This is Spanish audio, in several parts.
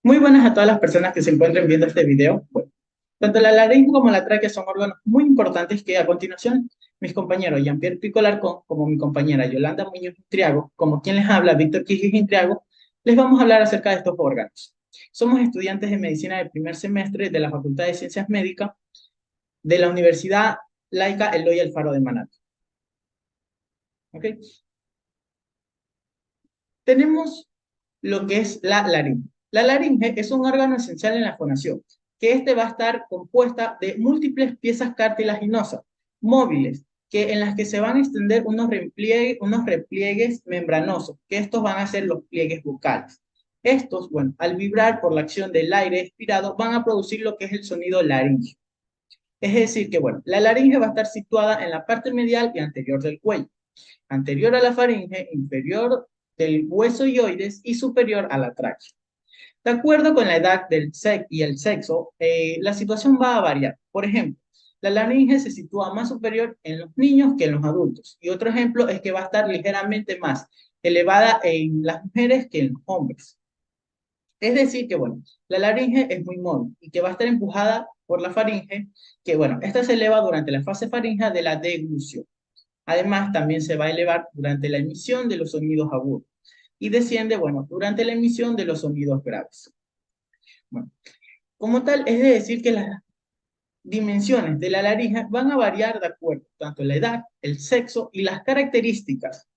Muy buenas a todas las personas que se encuentren viendo este video. Bueno, tanto la laringe como la tráquea son órganos muy importantes que a continuación mis compañeros Jean-Pierre Picolarco como mi compañera Yolanda Muñoz Intriago, como quien les habla Víctor Quijis Intriago, les vamos a hablar acerca de estos órganos. Somos estudiantes de medicina del primer semestre de la Facultad de Ciencias Médicas de la Universidad Laica Eloy Alfaro de Manato. ¿Ok? Tenemos lo que es la laringe. La laringe es un órgano esencial en la fonación, que este va a estar compuesta de múltiples piezas cartilaginosas móviles, en las que se van a extender unos repliegues membranosos, que estos van a ser los pliegues bucales. Estos, bueno, al vibrar por la acción del aire expirado, van a producir lo que es el sonido laringio. Es decir, que, bueno, la laringe va a estar situada en la parte medial y anterior del cuello, anterior a la faringe, inferior del hueso ioides y superior a la tráquea. De acuerdo con la edad y el sexo, la situación va a variar. Por ejemplo, la laringe se sitúa más superior en los niños que en los adultos. Y otro ejemplo es que va a estar ligeramente más elevada en las mujeres que en los hombres. Es decir, que bueno, la laringe es muy móvil y que va a estar empujada por la faringe, que bueno, esta se eleva durante la fase faríngea de la deglución. Además, también se va a elevar durante la emisión de los sonidos agudos y desciende, bueno, durante la emisión de los sonidos graves. Bueno, como tal, es de decir que las dimensiones de la laringe van a variar de acuerdo tanto la edad, el sexo y las características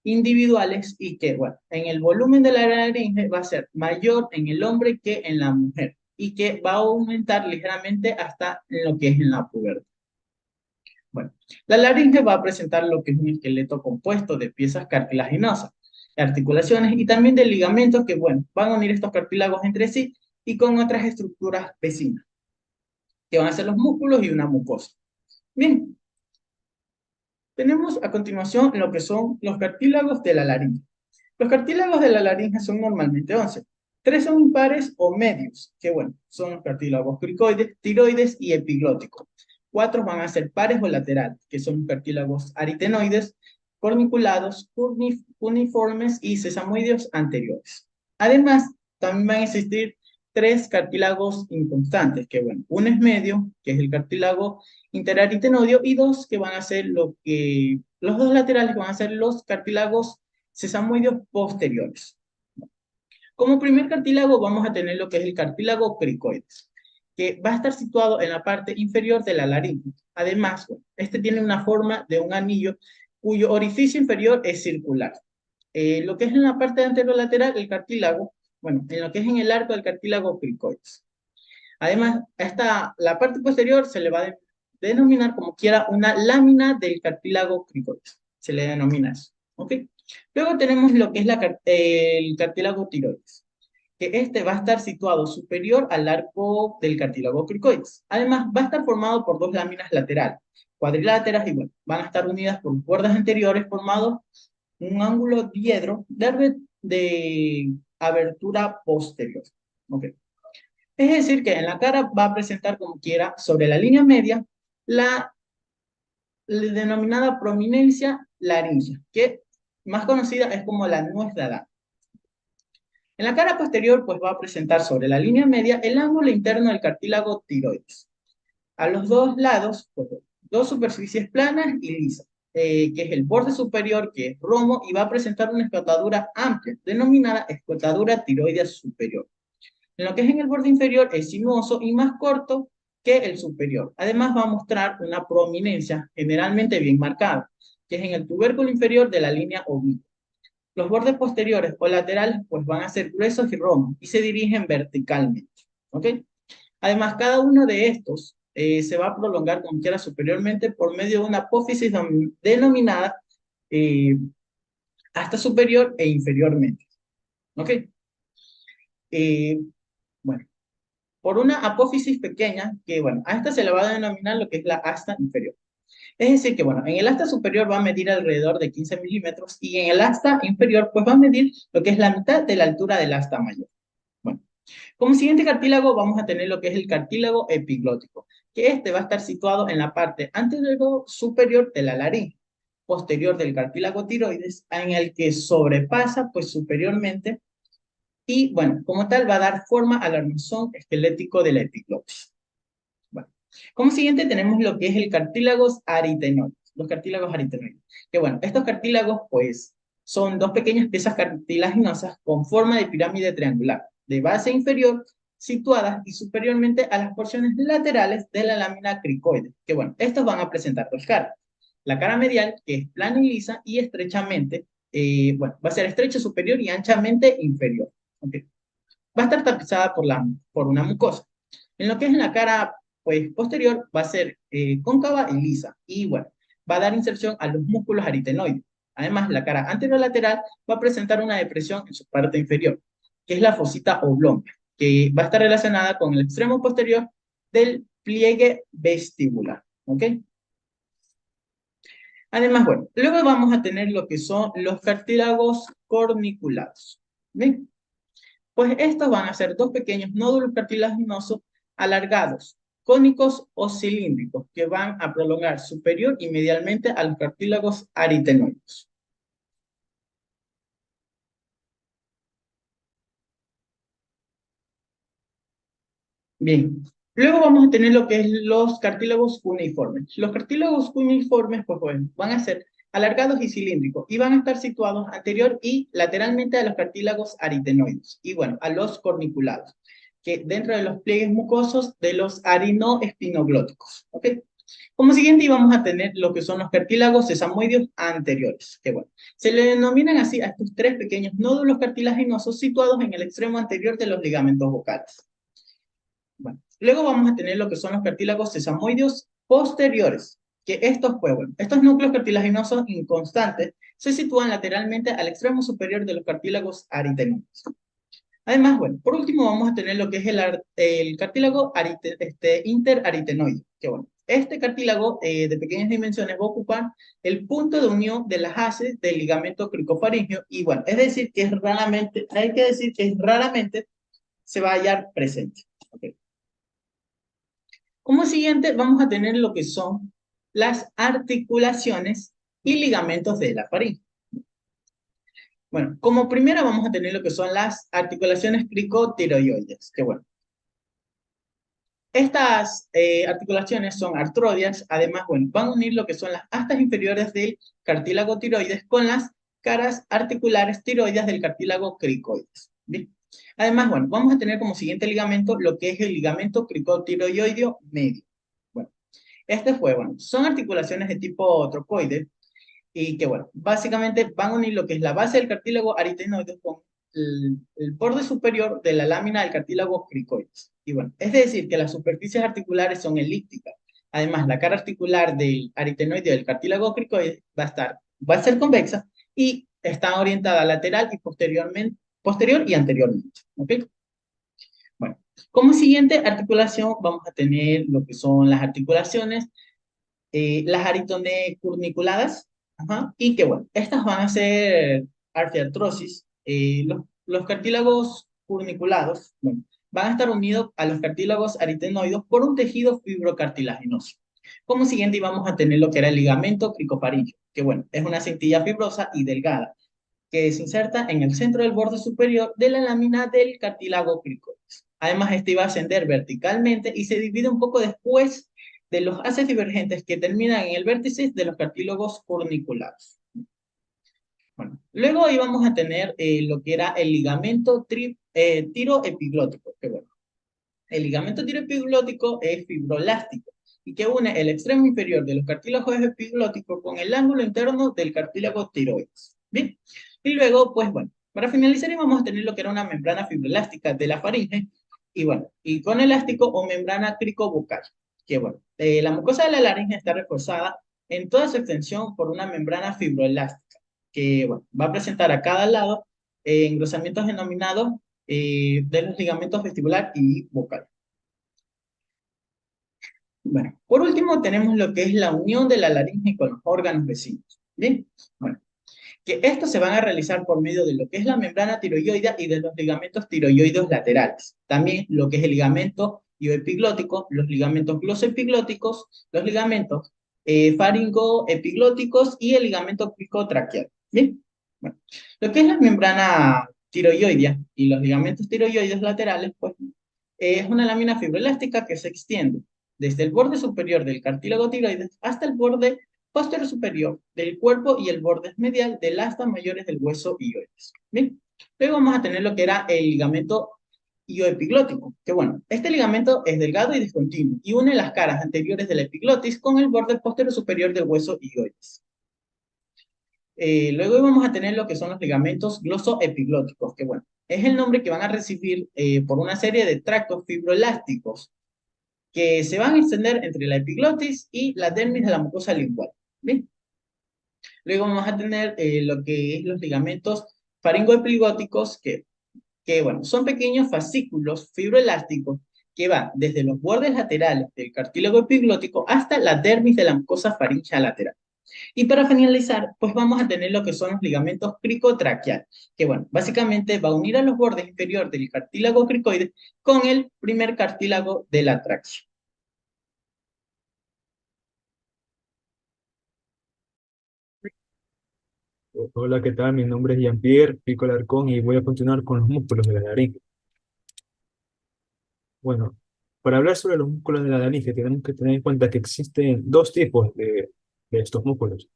individuales y que, bueno, en el volumen de la laringe va a ser mayor en el hombre que en la mujer y que va a aumentar ligeramente hasta en lo que es en la pubertad. Bueno, la laringe va a presentar lo que es un esqueleto compuesto de piezas cartilaginosas, articulaciones y también de ligamentos que, bueno, van a unir estos cartílagos entre sí y con otras estructuras vecinas, que van a ser los músculos y una mucosa. Bien, tenemos a continuación lo que son los cartílagos de la laringe. Los cartílagos de la laringe son normalmente 11. Tres son impares o medios, que bueno, son los cartílagos cricoides, tiroides y epiglóticos. Cuatro van a ser pares o laterales, que son cartílagos aritenoides, corniculados, uniformes y sesamoideos anteriores. Además, también van a existir tres cartílagos inconstantes, que bueno, uno es medio, que es el cartílago interaritenoideo, y dos que van a ser los dos laterales van a ser los cartílagos sesamoideos posteriores. Como primer cartílago vamos a tener lo que es el cartílago cricoides, que va a estar situado en la parte inferior de la laringe. Además, bueno, este tiene una forma de un anillo cuyo orificio inferior es circular. Lo que es en la parte anterolateral, el cartílago, bueno, en lo que es en el arco del cartílago cricoides. Además, la parte posterior se le va a denominar como quiera una lámina del cartílago cricoides. Se le denomina eso. ¿Ok? Luego tenemos lo que es el cartílago tiroides, que este va a estar situado superior al arco del cartílago cricoides. Además, va a estar formado por dos láminas laterales, cuadriláteras, y bueno, van a estar unidas por cuerdas anteriores formado un ángulo diedro de abertura posterior. ¿Ok? Es decir, que en la cara va a presentar como quiera sobre la línea media la denominada prominencia laringea, que más conocida es como la nuez de Adán. En la cara posterior, pues va a presentar sobre la línea media el ángulo interno del cartílago tiroides. A los dos lados, pues, dos superficies planas y lisas, que es el borde superior, que es romo, y va a presentar una escotadura amplia, denominada escotadura tiroidea superior. En lo que es en el borde inferior es sinuoso y más corto que el superior. Además va a mostrar una prominencia generalmente bien marcada, que es en el tubérculo inferior de la línea obliqua. Los bordes posteriores o laterales pues van a ser gruesos y romos y se dirigen verticalmente. ¿Ok? Además, cada uno de estos se va a prolongar como quiera superiormente por medio de una apófisis denominada eh, hasta superior e inferiormente. ¿Ok? Eh, bueno, por una apófisis pequeña, que bueno, a esta se le va a denominar lo que es la asta inferior. Es decir, que bueno, en el asta superior va a medir alrededor de 15 milímetros y en el asta inferior pues va a medir lo que es la mitad de la altura del asta mayor. Bueno, como siguiente cartílago vamos a tener lo que es el cartílago epiglótico, que este va a estar situado en la parte anterior superior de la laringe, posterior del cartílago tiroides, en el que sobrepasa pues superiormente y, bueno, como tal va a dar forma al armazón esquelético de la epiglotis. Bueno, como siguiente tenemos lo que es el cartílagos aritenoides, los cartílagos aritenoides, que bueno, estos cartílagos pues son dos pequeñas piezas cartilaginosas con forma de pirámide triangular, de base inferior, situadas y superiormente a las porciones laterales de la lámina cricoide, que bueno, estos van a presentar dos caras. La cara medial, que es plana y lisa, y estrechamente, bueno, va a ser estrecha superior y anchamente inferior. ¿Okay? Va a estar tapizada por una mucosa. En lo que es en la cara pues, posterior va a ser cóncava y lisa. Y bueno, va a dar inserción a los músculos aritenoides. Además, la cara anterolateral va a presentar una depresión en su parte inferior, que es la fosita oblonga, que va a estar relacionada con el extremo posterior del pliegue vestibular. ¿Ok? Además, bueno, luego vamos a tener lo que son los cartílagos corniculados. ¿Bien? Pues estos van a ser dos pequeños nódulos cartilaginosos alargados, cónicos o cilíndricos, que van a prolongar superior y medialmente a los cartílagos aritenoides. Bien, luego vamos a tener lo que es los cartílagos cuneiformes. Los cartílagos cuneiformes, pues bueno, van a ser alargados y cilíndricos y van a estar situados anterior y lateralmente a los cartílagos aritenoides y bueno, a los corniculados, que dentro de los pliegues mucosos de los arinoespinoglóticos. ¿Ok? Como siguiente vamos a tener lo que son los cartílagos sesamoideos anteriores, que bueno, se le denominan así a estos tres pequeños nódulos cartilaginosos situados en el extremo anterior de los ligamentos vocales. Bueno, luego vamos a tener lo que son los cartílagos sesamoideos posteriores, que estos, pues bueno, estos núcleos cartilaginosos inconstantes se sitúan lateralmente al extremo superior de los cartílagos aritenoides. Además, bueno, por último vamos a tener lo que es el cartílago interaritenoide, que bueno, este cartílago de pequeñas dimensiones va a ocupar el punto de unión de las haces del ligamento cricofaringeo y bueno, es decir que es raramente, hay que decir que raramente se va a hallar presente. ¿Okay? Como siguiente vamos a tener lo que son las articulaciones y ligamentos de la faringe. Bueno, como primera vamos a tener lo que son las articulaciones cricotiroides, que bueno, estas articulaciones son artrodias, además, bueno, van a unir lo que son las astas inferiores del cartílago tiroides con las caras articulares tiroides del cartílago cricoides. ¿Bien? Además, bueno, vamos a tener como siguiente ligamento lo que es el ligamento cricotiroideo medio. Bueno, este fue, bueno, son articulaciones de tipo trocoide y que, bueno, básicamente van a unir lo que es la base del cartílago aritenoide con el borde superior de la lámina del cartílago cricoides. Y bueno, es decir, que las superficies articulares son elípticas. Además, la cara articular del aritenoide del cartílago cricoides va a ser convexa y está orientada lateral y posterior y anteriormente. ¿Ok? Bueno, como siguiente articulación vamos a tener lo que son las articulaciones, las aritonecurniculadas, ajá, y que bueno, estas van a ser arteriartrosis. Los cartílagos curniculados, bueno, van a estar unidos a los cartílagos aritenoides por un tejido fibrocartilaginoso. Como siguiente vamos a tener lo que era el ligamento cricofaringeo, que bueno, es una cintilla fibrosa y delgada, que se inserta en el centro del borde superior de la lámina del cartílago cricoides. Además, este va a ascender verticalmente y se divide un poco después de los haces divergentes que terminan en el vértice de los cartílagos corniculados. Bueno, luego ahí vamos a tener lo que era el ligamento tiroepiglótico, que bueno, el ligamento tiroepiglótico es fibroelástico y que une el extremo inferior de los cartílagos epiglóticos con el ángulo interno del cartílago tiroides. ¿Bien? Y luego, pues bueno, para finalizar vamos a tener lo que era una membrana fibroelástica de la faringe y bueno, y con elástico o membrana cricobucal, que bueno, la mucosa de la laringe está reforzada en toda su extensión por una membrana fibroelástica que bueno, va a presentar a cada lado engrosamientos denominados de los ligamentos vestibular y vocal. Bueno, por último tenemos lo que es la unión de la laringe con los órganos vecinos. Bien, bueno, que estos se van a realizar por medio de lo que es la membrana tiroidea y de los ligamentos tiroideos laterales. También lo que es el ligamento ioepiglótico, los ligamentos glosoepiglóticos, los ligamentos faringoepiglóticos y el ligamento cricotraqueal. Bien, bueno, lo que es la membrana tiroidoidea y los ligamentos tiroides laterales, pues es una lámina fibroelástica que se extiende desde el borde superior del cartílago tiroides hasta el borde posterior superior del cuerpo y el borde medial del asta mayores del hueso hioides. Bien, luego vamos a tener lo que era el ligamento ioepiglótico, que bueno, este ligamento es delgado y discontinuo y une las caras anteriores de la epiglotis con el borde posterior superior del hueso hioides. Luego vamos a tener lo que son los ligamentos glosoepiglóticos, que bueno, es el nombre que van a recibir por una serie de tractos fibroelásticos que se van a extender entre la epiglotis y la dermis de la mucosa lingual. ¿Bien? Luego vamos a tener lo que es los ligamentos faringoepigóticos, que bueno, son pequeños fascículos fibroelásticos que van desde los bordes laterales del cartílago epiglótico hasta la dermis de la mucosa faríngea lateral. Y para finalizar, pues vamos a tener lo que son los ligamentos cricotraqueal, que bueno, básicamente va a unir a los bordes inferiores del cartílago cricoide con el primer cartílago de la tráquea. Hola, ¿qué tal? Mi nombre es Jean-Pierre Pico Alarcón y voy a continuar con los músculos de la laringe. Bueno, para hablar sobre los músculos de la laringe tenemos que tener en cuenta que existen dos tipos de estos músculos.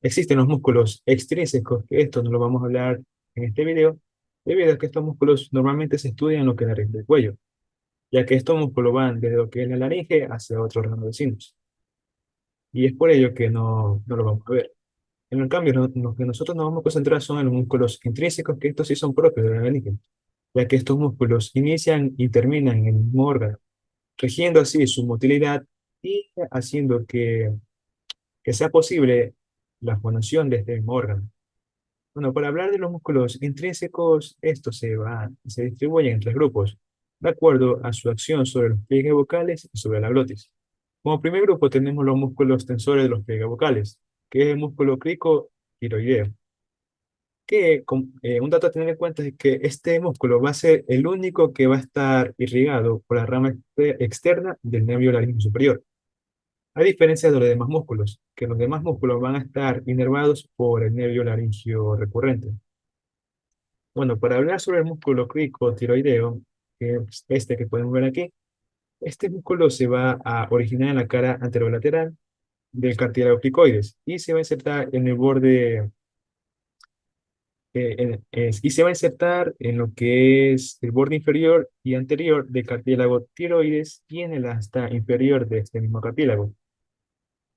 Existen los músculos extrínsecos, que esto no lo vamos a hablar en este video, debido a que estos músculos normalmente se estudian en lo que es la raíz del cuello, ya que estos músculos van desde lo que es la laringe hacia otros órganos vecinos. Y es por ello que no lo vamos a ver. En el cambio, lo que nosotros nos vamos a concentrar son en los músculos intrínsecos, que estos sí son propios de la laringe, ya que estos músculos inician y terminan en el mismo órgano, regiendo así su motilidad y haciendo que sea posible la fonación de este mismo órgano. Bueno, para hablar de los músculos intrínsecos, estos se distribuyen en tres grupos, de acuerdo a su acción sobre los pliegues vocales y sobre la glotis. Como primer grupo tenemos los músculos tensores de los pliegues vocales, que es el músculo cricotiroideo, un dato a tener en cuenta es que este músculo va a ser el único que va a estar irrigado por la rama externa del nervio laríngeo superior, a diferencia de los demás músculos, que los demás músculos van a estar inervados por el nervio laringio recurrente. Bueno, para hablar sobre el músculo cricotiroideo, que es este que podemos ver aquí, este músculo se va a originar en la cara anterolateral del cartílago cricoides y se va a insertar en el borde y se va a insertar en lo que es el borde inferior y anterior del cartílago tiroides y en el asta inferior de este mismo cartílago.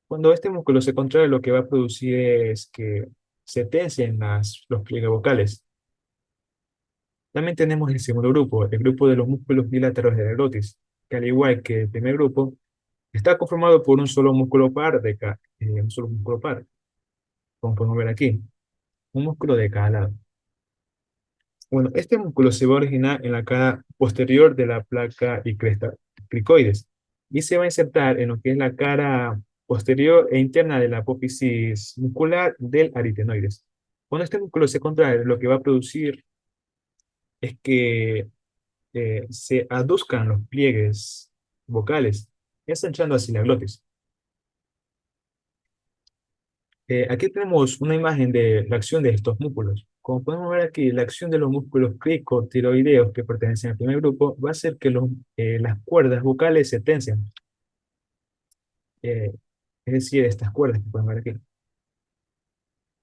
Cuando este músculo se contrae, lo que va a producir es que se tensen los pliegues vocales. También tenemos el segundo grupo, el grupo de los músculos bilaterales de la glotis, que al igual que el primer grupo, está conformado por un solo músculo par, un solo músculo par, como podemos ver aquí, un músculo de cada lado. Bueno, este músculo se va a originar en la cara posterior de la placa y cresta cricoides y se va a insertar en lo que es la cara posterior e interna de la apófisis muscular del aritenoides. Cuando este músculo se contrae, lo que va a producir es que se aduzcan los pliegues vocales, ensanchando así la glotis. Aquí tenemos una imagen de la acción de estos músculos. Como podemos ver aquí, la acción de los músculos cricotiroideos que pertenecen al primer grupo va a hacer que las cuerdas vocales se tensen. Eh, es decir, estas cuerdas que pueden ver aquí.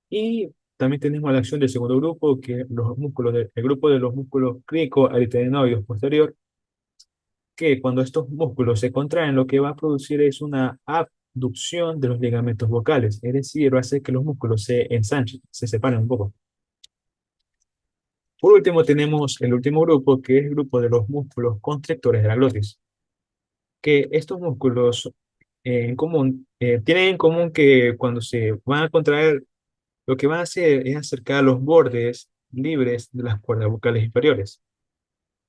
Y también tenemos la acción del segundo grupo, que el grupo de los músculos cricoaritenoides posterior, que cuando estos músculos se contraen, lo que va a producir es una abducción de los ligamentos vocales. Es decir, va a hacer que los músculos se ensanchen, se separen un poco. Por último, tenemos el último grupo, que es el grupo de los músculos constrictores de la glotis, que estos músculos tienen en común que cuando se van a contraer, lo que van a hacer es acercar los bordes libres de las cuerdas vocales inferiores.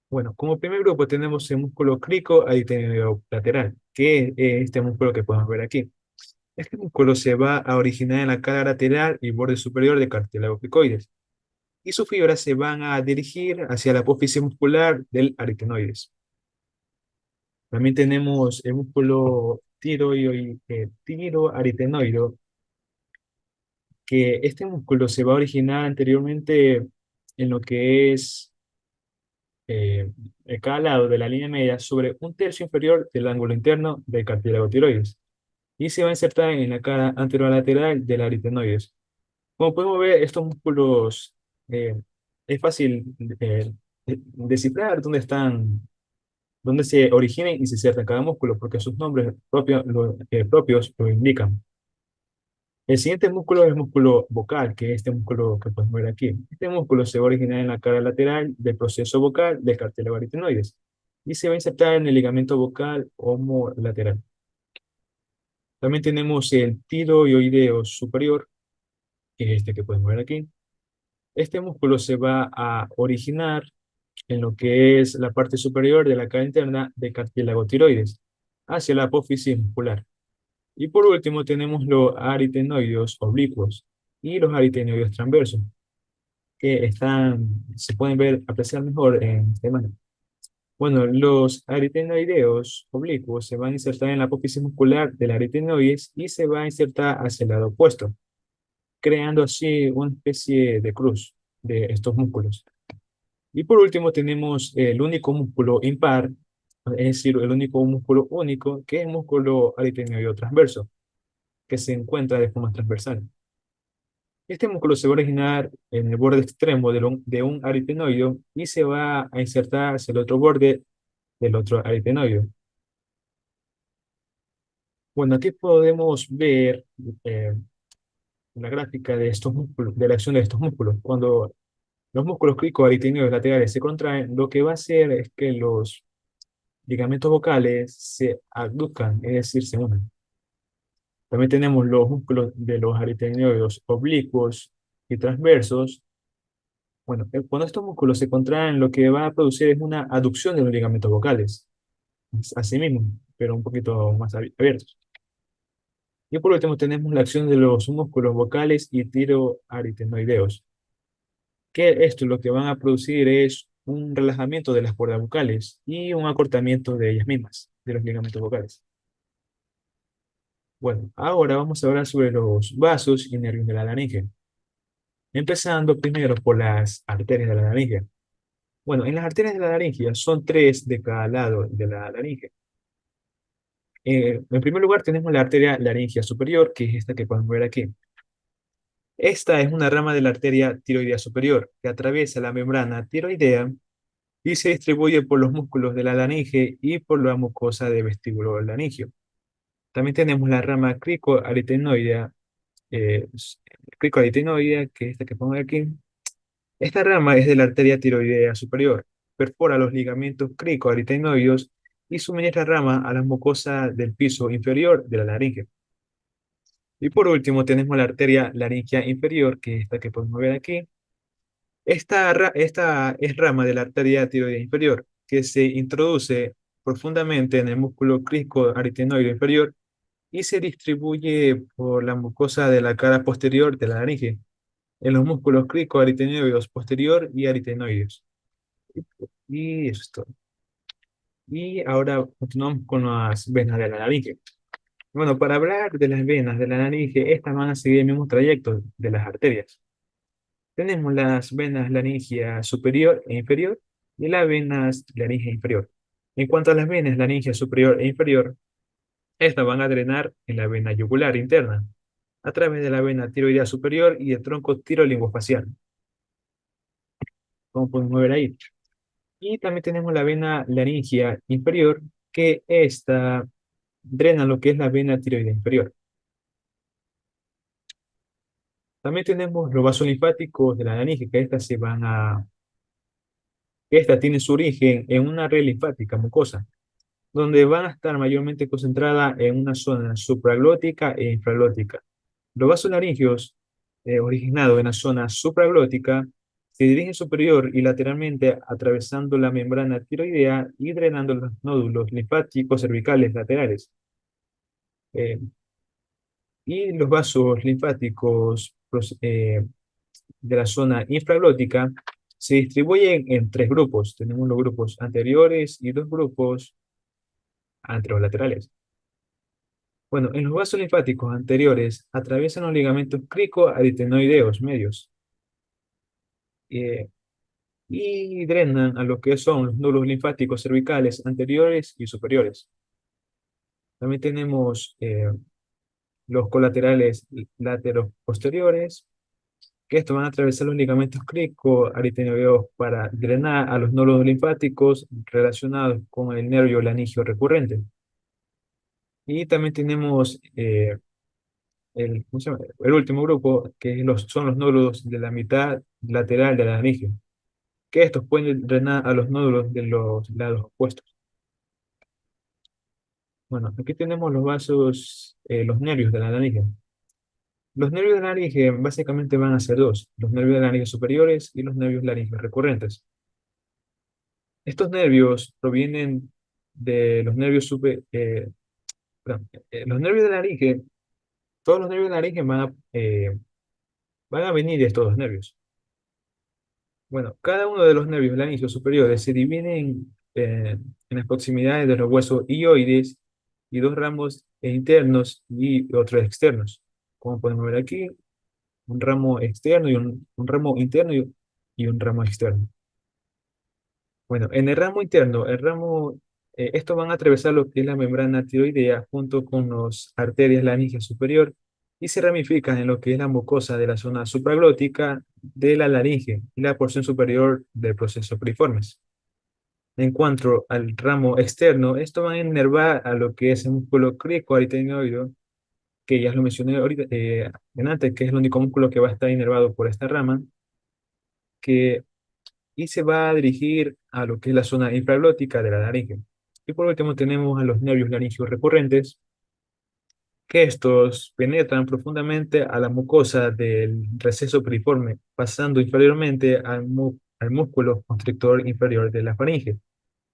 Bueno, como primer grupo tenemos el músculo cricoaritenoideo-lateral, que es este músculo que podemos ver aquí. Este músculo se va a originar en la cara lateral y borde superior del cartílago cricoides y sus fibras se van a dirigir hacia la apófisis muscular del aritenoides. También tenemos el músculo tiroaritenoideo, que este músculo se va a originar anteriormente en lo que es eh, cada lado de la línea media sobre un tercio inferior del ángulo interno del cartílago tiroides y se va a insertar en la cara anterolateral del aritenoides. Como podemos ver, estos músculos eh, es fácil descifrar dónde están, dónde se originan y se insertan cada músculo, porque sus nombres propios lo indican. El siguiente músculo es el músculo vocal, que es este músculo que podemos ver aquí. Este músculo se va a originar en la cara lateral del proceso vocal del cartílago aritenoides y se va a insertar en el ligamento vocal homolateral. También tenemos el tiroideo superior, que es este que podemos ver aquí. Este músculo se va a originar en lo que es la parte superior de la cara interna del cartílago tiroides, hacia la apófisis muscular. Y por último tenemos los aritenoides oblicuos y los aritenoides transversos, que se pueden ver, apreciar mejor en esta imagen. Bueno, los aritenoideos oblicuos se van a insertar en la apófisis muscular del aritenoides y se va a insertar hacia el lado opuesto, creando así una especie de cruz de estos músculos. Y por último tenemos el único músculo impar, es decir, el único músculo único, que es el músculo aritenoideo transverso, que se encuentra de forma transversal. Este músculo se va a originar en el borde extremo de un aritenoide y se va a insertar hacia el otro borde del otro aritenoide. Bueno, aquí podemos ver eh, la gráfica de estos músculos, de la acción de estos músculos. Cuando los músculos cricoaritenoides laterales se contraen, lo que va a hacer es que los ligamentos vocales se abducan, es decir, se unan. También tenemos los músculos de los aritenoides oblicuos y transversos. Bueno, cuando estos músculos se contraen, lo que va a producir es una aducción de los ligamentos vocales, así mismo, pero un poquito más abiertos. Y por último tenemos la acción de los músculos vocales y tiroaritenoideos, que esto lo que van a producir es un relajamiento de las cuerdas vocales y un acortamiento de ellas mismas, de los ligamentos vocales. Bueno, ahora vamos a hablar sobre los vasos y nervios de la laringe, empezando primero por las arterias de la laringe. Bueno, en las arterias de la laringe son tres de cada lado de la laringe. En primer lugar tenemos la arteria laringea superior, que es esta que podemos ver aquí. Esta es una rama de la arteria tiroidea superior que atraviesa la membrana tiroidea y se distribuye por los músculos de la laringe y por la mucosa de vestíbulo laringio. También tenemos la rama cricoaritenoidea, eh, cricoaritenoidea, que es esta que pongo aquí. Esta rama es de la arteria tiroidea superior, perfora los ligamentos cricoaritenoides y suministra rama a la mucosa del piso inferior de la laringe. Y por último tenemos la arteria laringea inferior, que es esta que podemos ver aquí. Esta es rama de la arteria tiroidea inferior, que se introduce profundamente en el músculo cricoaritenoide inferior y se distribuye por la mucosa de la cara posterior de la laringe, en los músculos cricoaritenoides posterior y aritenoides. Y eso es todo. Y ahora continuamos con las venas de la laringe. Bueno, para hablar de las venas de la laringe, estas van a seguir el mismo trayecto de las arterias. Tenemos las venas laringea superior e inferior y las venas laringea inferior. En cuanto a las venas laringea superior e inferior, estas van a drenar en la vena yugular interna, a través de la vena tiroidea superior y el tronco tirolinguofacial, como podemos ver ahí. Y también tenemos la vena laringea inferior, que esta drena lo que es la vena tiroidea inferior. También tenemos los vasos linfáticos de la laringe, que esta tiene su origen en una red linfática mucosa, donde van a estar mayormente concentradas en una zona supraglótica e infraglótica. Los vasos laringeos, originados en la zona supraglótica, se dirigen superior y lateralmente atravesando la membrana tiroidea y drenando los nódulos linfáticos cervicales laterales. Eh, y los vasos linfáticos de la zona infraglótica se distribuyen en tres grupos. Tenemos los grupos anteriores y los grupos anterolaterales. Bueno, en los vasos linfáticos anteriores atraviesan los ligamentos cricoaritenoideos medios. y drenan a lo que son los nódulos linfáticos cervicales anteriores y superiores. También tenemos los colaterales lateros posteriores, que estos van a atravesar los ligamentos cricoaritenoideos para drenar a los nódulos linfáticos relacionados con el nervio laringio recurrente. Y también tenemos ¿cómo se llama? El último grupo, que son los nódulos de la mitad lateral de la laringe, que estos pueden drenar a los nódulos de los lados opuestos. Bueno, aquí tenemos los vasos, los nervios de la laringe. Los nervios de la laringe básicamente van a ser dos: los nervios de la laringe superiores y los nervios laringe recurrentes. Estos nervios provienen de los nervios perdón, los nervios de la laringe. Todos los nervios de la laringe van a venir de estos dos nervios. Bueno, cada uno de los nervios laringeos superiores se dividen en las proximidades de los huesos hioides y dos ramos internos y otros externos. Como podemos ver aquí, un ramo externo y un ramo interno y un ramo externo. Bueno, en el ramo interno, estos van a atravesar lo que es la membrana tiroidea junto con las arterias laringe superior y se ramifican en lo que es la mucosa de la zona supraglótica de la laringe y la porción superior del proceso piriformes. En cuanto al ramo externo, esto va a inervar a lo que es el músculo cricoaritenoideo, que ya lo mencioné ahorita, antes, que es el único músculo que va a estar inervado por esta rama, y se va a dirigir a lo que es la zona infraglótica de la laringe. Y por último tenemos a los nervios laringeos recurrentes, que estos penetran profundamente a la mucosa del receso piriforme, pasando inferiormente al músculo constrictor inferior de la faringe,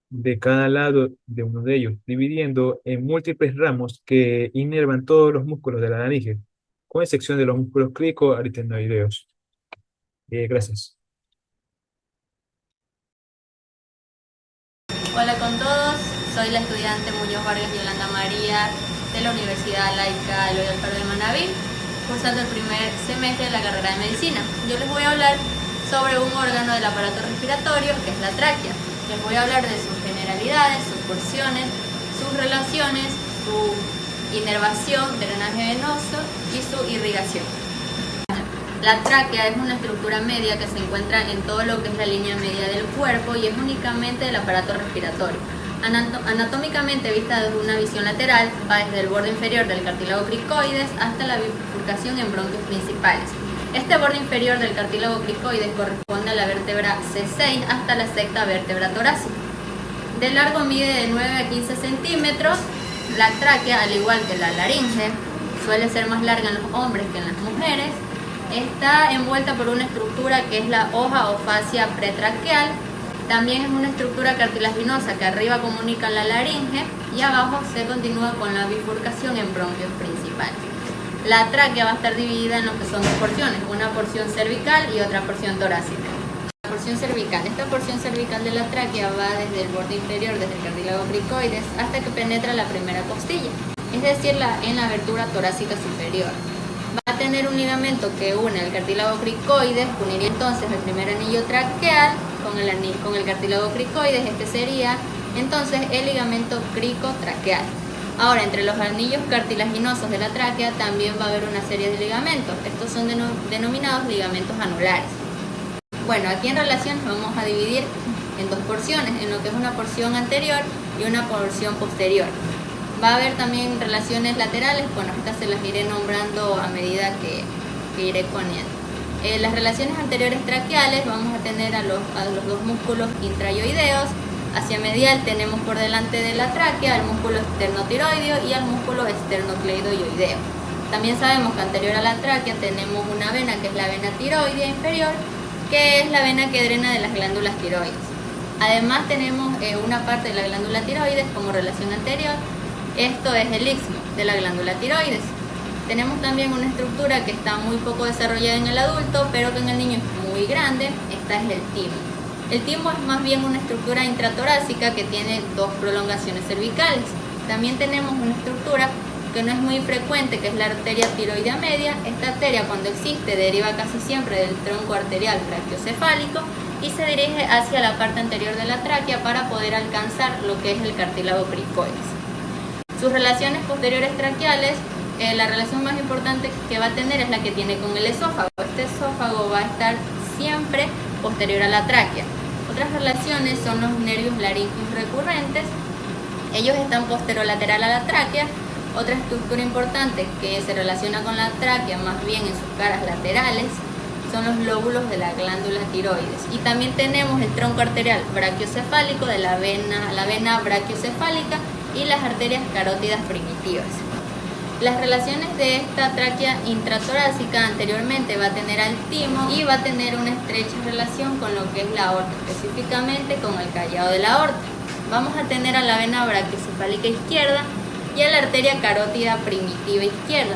de cada lado de uno de ellos, dividiendo en múltiples ramos que inervan todos los músculos de la laringe, con excepción de los músculos cricoaritenoideos. Gracias. Hola con todos, soy la estudiante Muñoz Vargas Yolanda María de la Universidad Laica Eloy Alfaro de Manabí, cursando el primer semestre de la carrera de Medicina. Yo les voy a hablar sobre un órgano del aparato respiratorio que es la tráquea. Les voy a hablar de sus generalidades, sus porciones, sus relaciones, su inervación, drenaje venoso y su irrigación. La tráquea es una estructura media que se encuentra en todo lo que es la línea media del cuerpo y es únicamente del aparato respiratorio. Anatómicamente vista desde una visión lateral, va desde el borde inferior del cartílago cricoides hasta la bifurcación en bronquios principales. Este borde inferior del cartílago cricoides corresponde a la vértebra C6 hasta la sexta vértebra torácica. De largo mide de 9 a 15 centímetros. La tráquea, al igual que la laringe, suele ser más larga en los hombres que en las mujeres. Está envuelta por una estructura que es la hoja o fascia pretraqueal. También es una estructura cartilaginosa que arriba comunica la laringe y abajo se continúa con la bifurcación en bronquios principales. La tráquea va a estar dividida en lo que son dos porciones, una porción cervical y otra porción torácica. La porción cervical. Esta porción cervical de la tráquea va desde el borde inferior, desde el cartílago cricoides, hasta que penetra la primera costilla, es decir, en la abertura torácica superior. Va a tener un ligamento que une el cartílago cricoides, uniría entonces el primer anillo traqueal con el cartílago cricoides. Este sería entonces el ligamento cricotraqueal. Ahora, entre los anillos cartilaginosos de la tráquea también va a haber una serie de ligamentos. Estos son denominados ligamentos anulares. Bueno, aquí en relaciones vamos a dividir en dos porciones, en lo que es una porción anterior y una porción posterior. Va a haber también relaciones laterales, bueno, estas se las iré nombrando a medida que iré poniendo. Las relaciones anteriores traqueales vamos a tener a los dos músculos intrayoideos. Hacia medial tenemos por delante de la tráquea al músculo esternotiroideo y al músculo esternocleidoioideo. También sabemos que anterior a la tráquea tenemos una vena que es la vena tiroidea inferior, que es la vena que drena de las glándulas tiroides. Además tenemos una parte de la glándula tiroides como relación anterior. Esto es el istmo de la glándula tiroides. Tenemos también una estructura que está muy poco desarrollada en el adulto, pero que en el niño es muy grande. Esta es el timo. El timo es más bien una estructura intratorácica que tiene dos prolongaciones cervicales. También tenemos una estructura que no es muy frecuente, que es la arteria tiroidea media. Esta arteria, cuando existe, deriva casi siempre del tronco arterial brachiocefálico y se dirige hacia la parte anterior de la tráquea para poder alcanzar lo que es el cartílago cricoides. Sus relaciones posteriores traqueales, la relación más importante que va a tener es la que tiene con el esófago. Este esófago va a estar siempre posterior a la tráquea. Otras relaciones son los nervios laringios recurrentes. Ellos están posterolateral a la tráquea. Otra estructura importante que se relaciona con la tráquea, más bien en sus caras laterales, son los lóbulos de la glándula tiroides. Y también tenemos el tronco arterial brachiocefálico de la vena brachiocefálica y las arterias carótidas primitivas. Las relaciones de esta tráquea intratorácica anteriormente va a tener al timo y va a tener una estrecha relación con lo que es la aorta, específicamente con el callado de la aorta. Vamos a tener a la vena brachiocefálica izquierda y a la arteria carótida primitiva izquierda,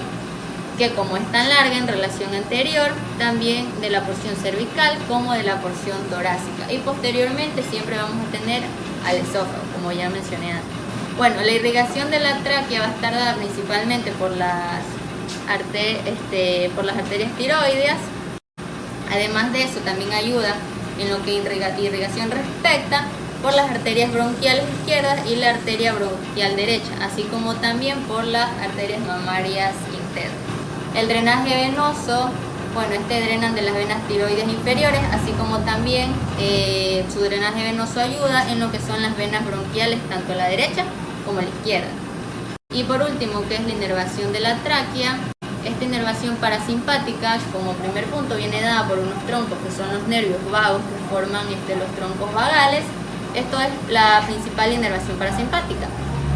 que como es tan larga en relación anterior, también de la porción cervical como de la porción torácica. Y posteriormente siempre vamos a tener al esófago, como ya mencioné antes. Bueno, la irrigación de la tráquea va a estar dada principalmente por las arterias tiroideas. Además de eso, también ayuda en lo que irrigación respecta por las arterias bronquiales izquierdas y la arteria bronquial derecha, así como también por las arterias mamarias internas. El drenaje venoso, bueno, drenan de las venas tiroides inferiores, así como también su drenaje venoso ayuda en lo que son las venas bronquiales, tanto a la derecha como a la izquierda. Y por último, que es la inervación de la tráquea. Esta inervación parasimpática, como primer punto, viene dada por unos troncos que son los nervios vagos que forman los troncos vagales. Esto es la principal inervación parasimpática.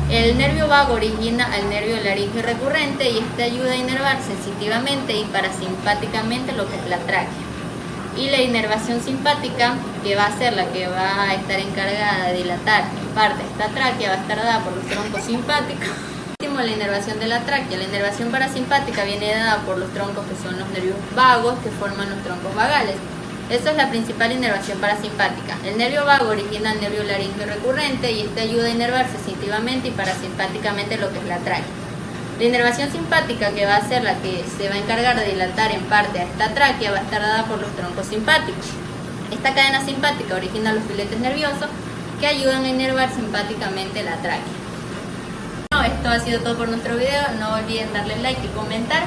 El nervio vago origina al nervio laringio recurrente y este ayuda a inervar sensitivamente y parasimpáticamente lo que es la tráquea. Y la inervación simpática, que va a ser la que va a estar encargada de dilatar en parte esta tráquea, va a estar dada por los troncos simpáticos. Por último, la inervación de la tráquea. La inervación parasimpática viene dada por los troncos que son los nervios vagos que forman los troncos vagales. Esa es la principal inervación parasimpática. El nervio vago origina el nervio laringio recurrente y este ayuda a inervar sensitivamente y parasimpáticamente lo que es la tráquea. La inervación simpática, que va a ser la que se va a encargar de dilatar en parte a esta tráquea, va a estar dada por los troncos simpáticos. Esta cadena simpática origina los filetes nerviosos que ayudan a inervar simpáticamente la tráquea. Bueno, esto ha sido todo por nuestro video. No olviden darle like y comentar.